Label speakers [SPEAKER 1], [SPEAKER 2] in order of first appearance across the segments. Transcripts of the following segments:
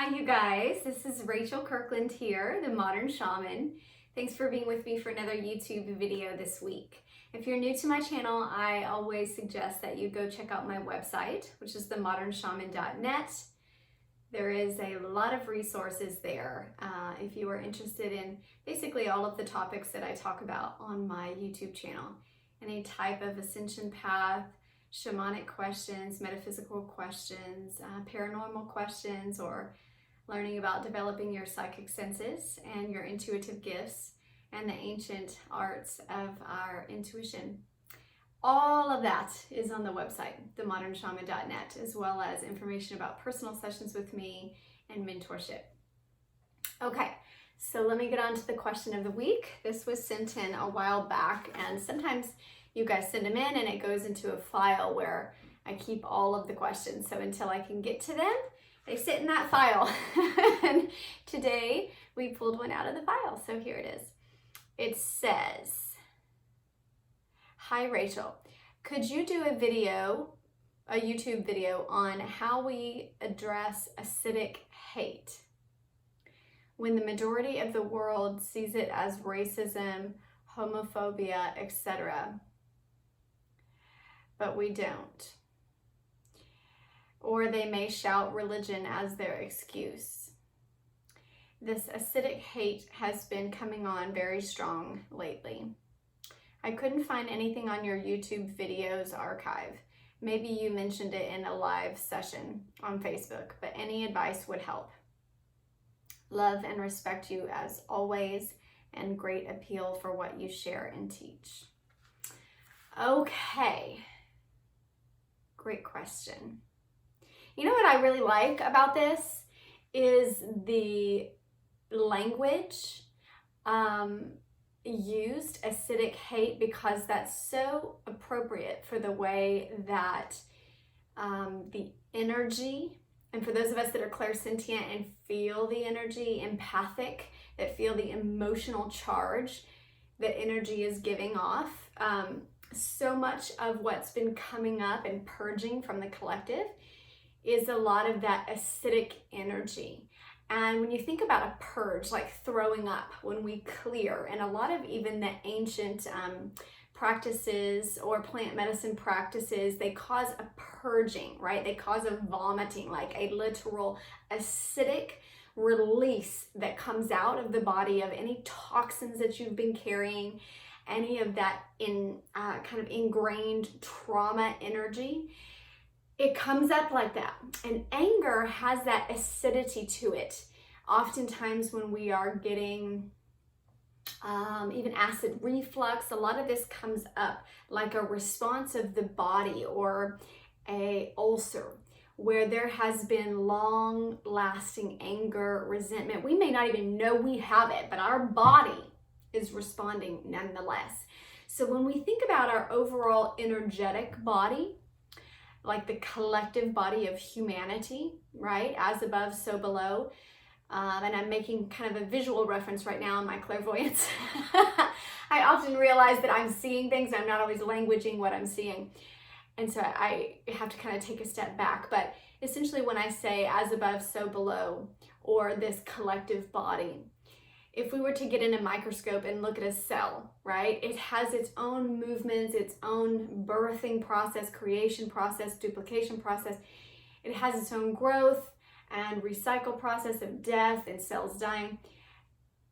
[SPEAKER 1] Hi you guys, this is Rachel Kirkland here, the Modern Shaman. Thanks for being with me for another YouTube video this week. If you're new to my channel, I always suggest that you go check out my website, which is themodernshaman.net. There is a lot of resources there if you are interested in basically all of the topics that I talk about on my YouTube channel. Any type of ascension path, shamanic questions, metaphysical questions, paranormal questions, or learning about developing your psychic senses and your intuitive gifts and the ancient arts of our intuition. All of that is on the website, themodernshaman.net, as well as information about personal sessions with me and mentorship. Okay, so let me get on to the question of the week. This was sent in a while back, and sometimes you guys send them in and it goes into a file where I keep all of the questions. So until I can get to them, they sit in that file. And today we pulled one out of the file. So here it is. It says, "Hi Rachel, could you do a YouTube video on how we address acidic hate when the majority of the world sees it as racism, homophobia, etc., but we don't? Or they may shout religion as their excuse. This acidic hate has been coming on very strong lately. I couldn't find anything on your YouTube videos archive. Maybe you mentioned it in a live session on Facebook, but any advice would help. Love and respect you as always, and great appeal for what you share and teach." Okay, great question. You know what I really like about this is the language used, acidic hate, because that's so appropriate for the way that the energy, and for those of us that are clairsentient and feel the energy, empathic, that feel the emotional charge that energy is giving off, so much of what's been coming up and purging from the collective is a lot of that acidic energy. And when you think about a purge, like throwing up, when we clear, and a lot of even the ancient practices or plant medicine practices, they cause a purging, right? They cause a vomiting, like a literal acidic release that comes out of the body of any toxins that you've been carrying, any of that kind of ingrained trauma energy. It comes up like that. And anger has that acidity to it. Oftentimes when we are getting even acid reflux, a lot of this comes up like a response of the body or a ulcer, where there has been long-lasting anger, resentment. We may not even know we have it, but our body is responding nonetheless. So when we think about our overall energetic body, like the collective body of humanity, right? As above, so below. And I'm making kind of a visual reference right now in my clairvoyance. I often realize that I'm seeing things, I'm not always languaging what I'm seeing. And so I have to kind of take a step back. But essentially when I say as above, so below, or this collective body, if we were to get in a microscope and look at a cell, right? It has its own movements, its own birthing process, creation process, duplication process. It has its own growth and recycle process of death and cells dying.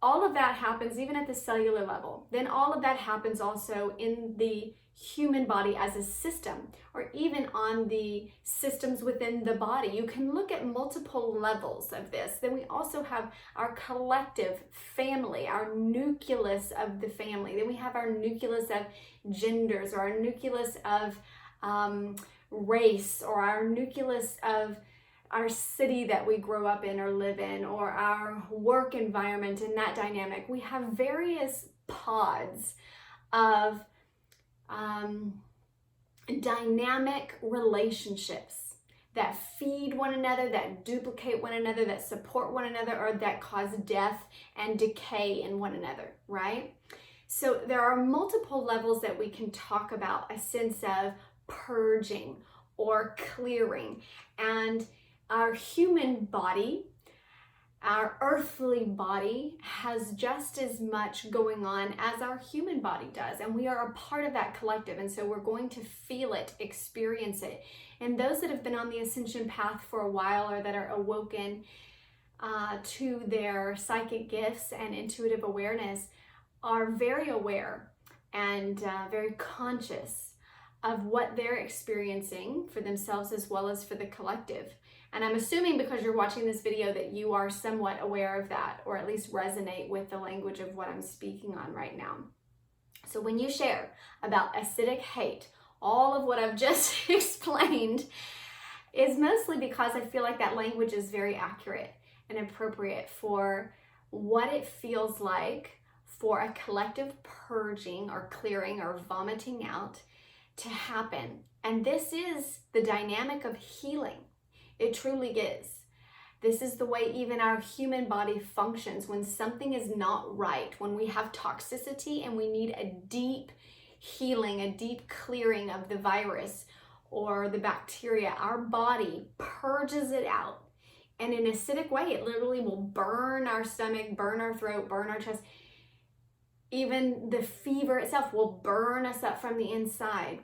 [SPEAKER 1] All of that happens even at the cellular level. Then all of that happens also in the human body as a system, or even on the systems within the body. You can look at multiple levels of this. Then we also have our collective family, our nucleus of the family. Then we have our nucleus of genders, or our nucleus of race, or our nucleus of our city that we grow up in or live in, or our work environment and that dynamic. We have various pods of dynamic relationships that feed one another, that duplicate one another, that support one another, or that cause death and decay in one another, right? So there are multiple levels that we can talk about a sense of purging or clearing. And our human body our earthly body has just as much going on as our human body does, and we are a part of that collective, and so we're going to feel it, experience it. And those that have been on the ascension path for a while, or that are awoken to their psychic gifts and intuitive awareness, are very aware and very conscious of what they're experiencing for themselves as well as for the collective. And I'm assuming because you're watching this video that you are somewhat aware of that, or at least resonate with the language of what I'm speaking on right now. So when you share about acidic hate, all of what I've just explained is mostly because I feel like that language is very accurate and appropriate for what it feels like for a collective purging or clearing or vomiting out to happen. And this is the dynamic of healing. It truly is. This is the way even our human body functions when something is not right, when we have toxicity and we need a deep healing, a deep clearing of the virus or the bacteria. Our body purges it out. And in an acidic way, it literally will burn our stomach, burn our throat, burn our chest. Even the fever itself will burn us up from the inside.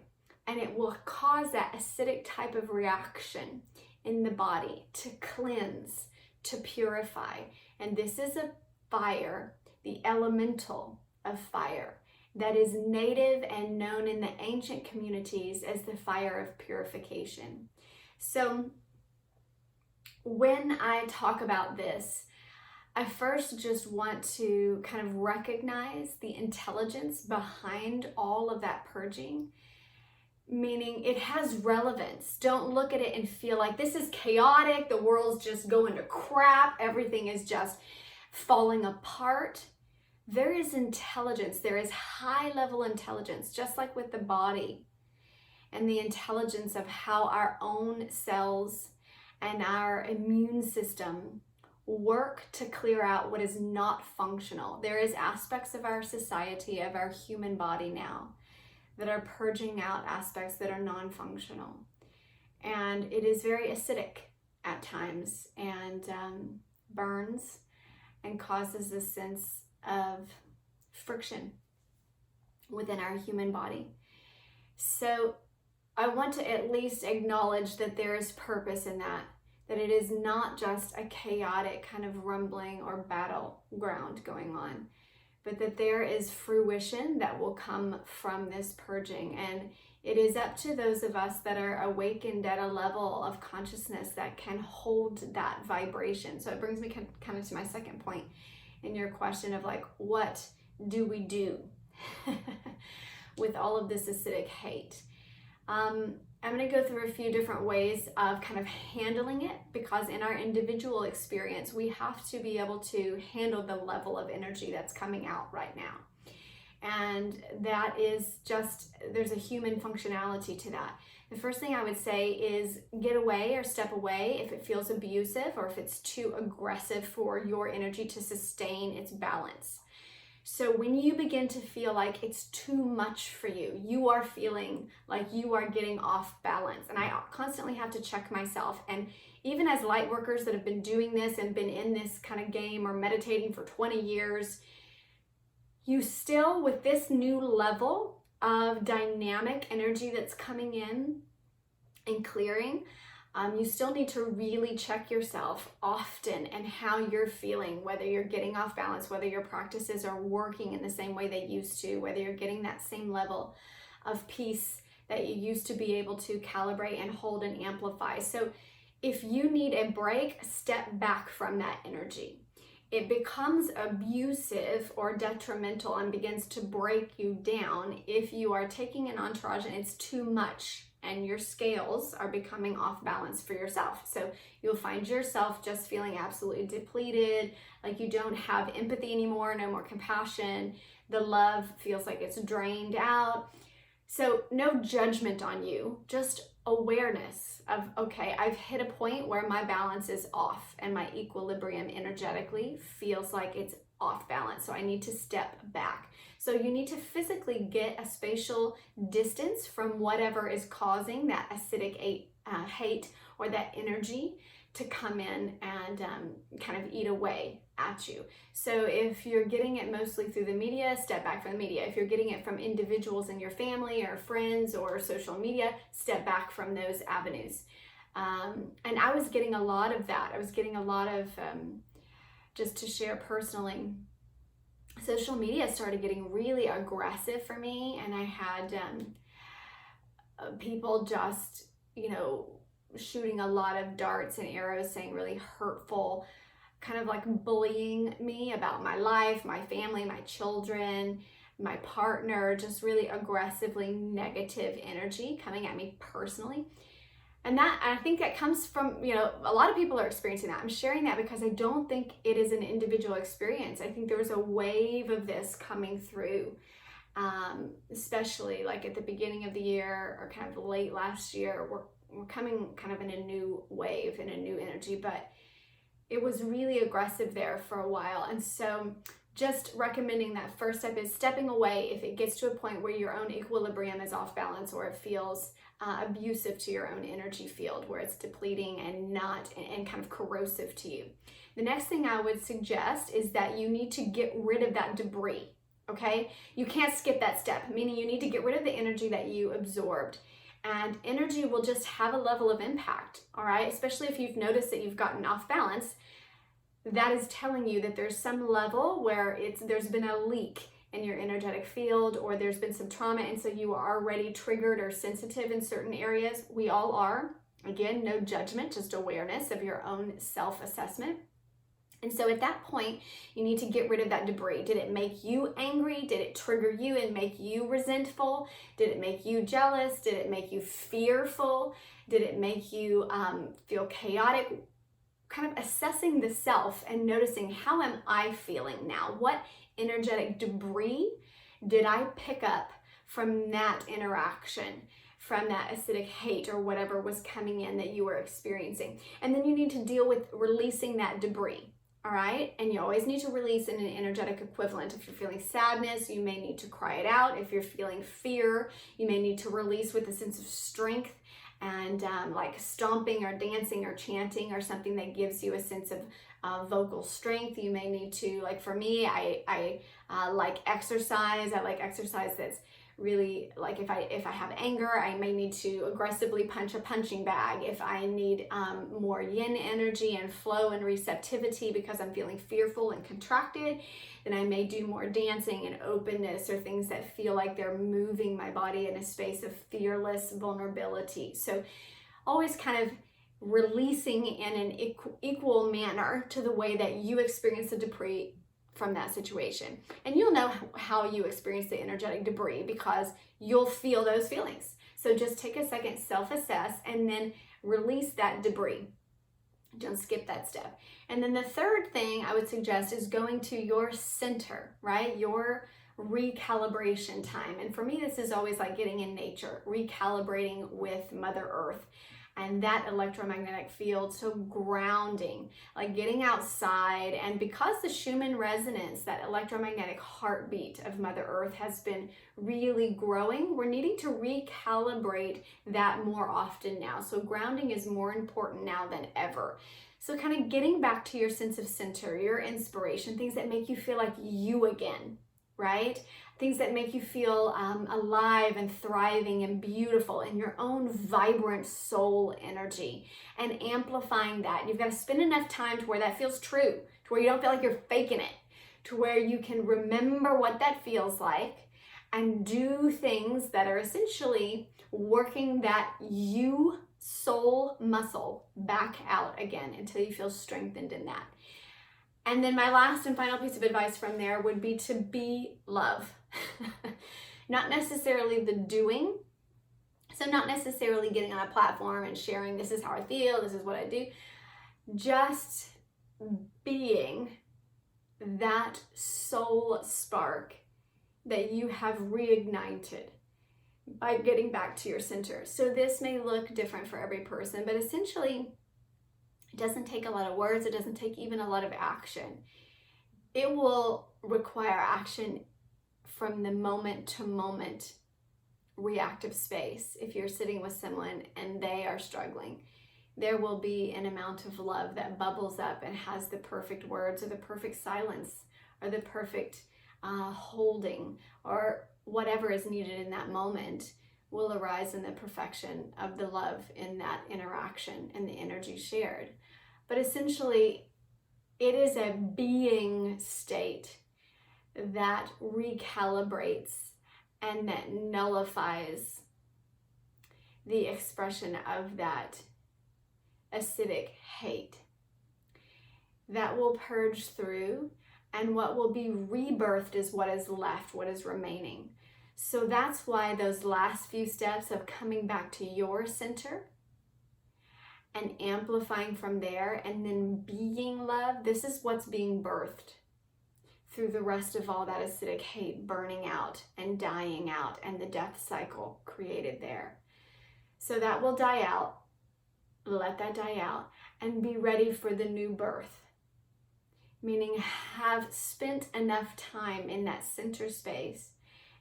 [SPEAKER 1] And it will cause that acidic type of reaction in the body to cleanse, to purify. And this is a fire, the elemental of fire, that is native and known in the ancient communities as the fire of purification. So when I talk about this, I first just want to kind of recognize the intelligence behind all of that purging. Meaning it has relevance. Don't look at it and feel like this is chaotic, the world's just going to crap, everything is just falling apart. There is intelligence, there is high level intelligence, just like with the body, and the intelligence of how our own cells and our immune system work to clear out what is not functional. There is aspects of our society, of our human body now, that are purging out aspects that are non-functional. And it is very acidic at times, and burns and causes a sense of friction within our human body. So I want to at least acknowledge that there is purpose in that it is not just a chaotic kind of rumbling or battleground going on, but that there is fruition that will come from this purging. And it is up to those of us that are awakened at a level of consciousness that can hold that vibration. So it brings me kind of to my second point in your question of like, what do we do with all of this acidic hate? I'm going to go through a few different ways of kind of handling it, because in our individual experience, we have to be able to handle the level of energy that's coming out right now. And that is just, there's a human functionality to that. The first thing I would say is get away or step away if it feels abusive or if it's too aggressive for your energy to sustain its balance. So when you begin to feel like it's too much for you, you are feeling like you are getting off balance. And I constantly have to check myself. And even as light workers that have been doing this and been in this kind of game or meditating for 20 years, you still, with this new level of dynamic energy that's coming in and clearing, you still need to really check yourself often and how you're feeling, whether you're getting off balance, whether your practices are working in the same way they used to, whether you're getting that same level of peace that you used to be able to calibrate and hold and amplify. So if you need a break, step back from that energy. It becomes abusive or detrimental and begins to break you down if you are taking an entourage and it's too much and your scales are becoming off balance for yourself. So you'll find yourself just feeling absolutely depleted, like you don't have empathy anymore, no more compassion. The love feels like it's drained out. So no judgment on you, just awareness of, okay, I've hit a point where my balance is off and my equilibrium energetically feels like it's off balance. So I need to step back. So you need to physically get a spatial distance from whatever is causing that acidic hate or that energy to come in and kind of eat away at you. So if you're getting it mostly through the media, step back from the media. If you're getting it from individuals in your family or friends or social media, step back from those avenues. And I was getting a lot of that. I was getting a lot of, just to share personally, social media started getting really aggressive for me, and I had people just, shooting a lot of darts and arrows, saying really hurtful, kind of like bullying me about my life, my family, my children, my partner, just really aggressively negative energy coming at me personally. And I think that comes from, a lot of people are experiencing that. I'm sharing that because I don't think it is an individual experience. I think there was a wave of this coming through, especially like at the beginning of the year or kind of late last year. We're coming kind of in a new wave, in a new energy, but it was really aggressive there for a while. And so just recommending that first step is stepping away if it gets to a point where your own equilibrium is off balance, or it feels abusive to your own energy field, where it's depleting and kind of corrosive to you. The next thing I would suggest is that you need to get rid of that debris, okay? You can't skip that step, meaning you need to get rid of the energy that you absorbed. And energy will just have a level of impact, all right? Especially if you've noticed that you've gotten off balance, that is telling you that there's some level where there's been a leak in your energetic field, or there's been some trauma, and so you are already triggered or sensitive in certain areas. We all are. Again, no judgment, just awareness of your own self-assessment. And so at that point, you need to get rid of that debris. Did it make you angry? Did it trigger you and make you resentful? Did it make you jealous? Did it make you fearful? Did it make you feel chaotic? Kind of assessing the self and noticing, how am I feeling now? What energetic debris did I pick up from that interaction, from that acidic hate or whatever was coming in that you were experiencing? And then you need to deal with releasing that debris. All right. And you always need to release in an energetic equivalent. If you're feeling sadness, you may need to cry it out. If you're feeling fear, you may need to release with a sense of strength and like stomping or dancing or chanting or something that gives you a sense of vocal strength. You may need to, like for me, I like exercise. I like exercise that's really like, if I have anger, I may need to aggressively punch a punching bag. If I need more yin energy and flow and receptivity because I'm feeling fearful and contracted, then I may do more dancing and openness, or things that feel like they're moving my body in a space of fearless vulnerability. So always kind of releasing in an equal manner to the way that you experience the debris from that situation. And you'll know how you experience the energetic debris because you'll feel those feelings. So just take a second, self-assess, and then release that debris. Don't skip that step. And then the third thing I would suggest is going to your center, right? Your recalibration time. And for me, this is always like getting in nature, recalibrating with Mother Earth and that electromagnetic field. So grounding, like getting outside. And because the Schumann resonance, that electromagnetic heartbeat of Mother Earth, has been really growing, we're needing to recalibrate that more often now. So grounding is more important now than ever. So kind of getting back to your sense of center, your inspiration, things that make you feel like you again, right? Things that make you feel alive and thriving and beautiful in your own vibrant soul energy, and amplifying that. You've got to spend enough time to where that feels true, to where you don't feel like you're faking it, to where you can remember what that feels like and do things that are essentially working that you soul muscle back out again until you feel strengthened in that. And then my last and final piece of advice from there would be to be love. Not necessarily the doing. So not necessarily getting on a platform and sharing, this is how I feel, this is what I do. Just being that soul spark that you have reignited by getting back to your center. So this may look different for every person, but essentially it doesn't take a lot of words. It doesn't take even a lot of action. It will require action from the moment to moment reactive space. If you're sitting with someone and they are struggling, there will be an amount of love that bubbles up and has the perfect words or the perfect silence or the perfect holding or whatever is needed in that moment will arise in the perfection of the love in that interaction and the energy shared. But essentially, it is a being state that recalibrates and that nullifies the expression of that acidic hate. That will purge through, and what will be rebirthed is what is left, what is remaining. So that's why those last few steps of coming back to your center and amplifying from there and then being love, this is what's being birthed through the rest of all that acidic hate burning out and dying out and the death cycle created there. So that will die out. Let that die out and be ready for the new birth. Meaning have spent enough time in that center space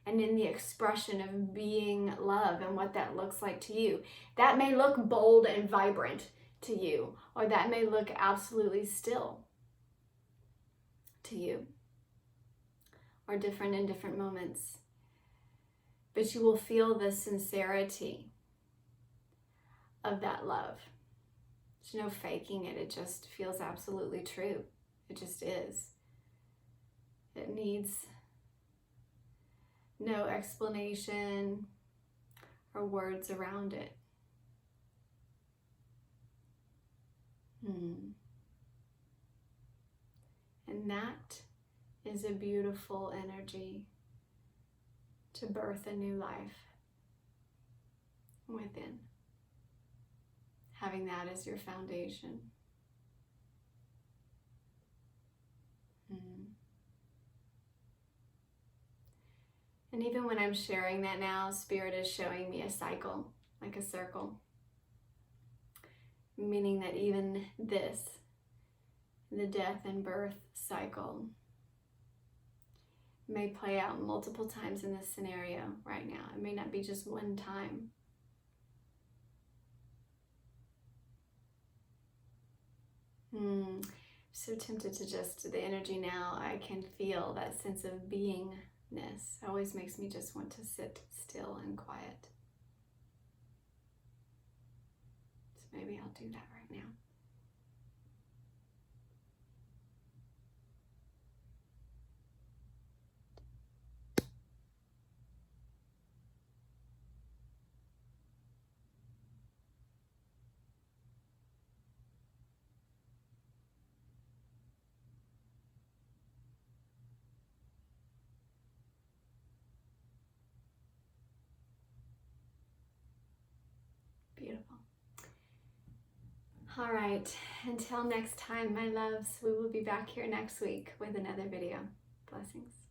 [SPEAKER 1] and in the expression of being love and what that looks like to you. That may look bold and vibrant to you, or that may look absolutely still to you, or different in different moments. But you will feel the sincerity of that love. There's no faking it. It just feels absolutely true. It just is. It needs no explanation or words around it. And that is a beautiful energy to birth a new life within. Having that as your foundation. And even when I'm sharing that now, Spirit is showing me a cycle, like a circle. Meaning that even this, the death and birth cycle, may play out multiple times in this scenario right now. It may not be just one time. So tempted to just, the energy now, I can feel that sense of beingness. Always makes me just want to sit still and quiet. So maybe I'll do that right now. Beautiful. All right, until next time, my loves, we will be back here next week with another video. Blessings.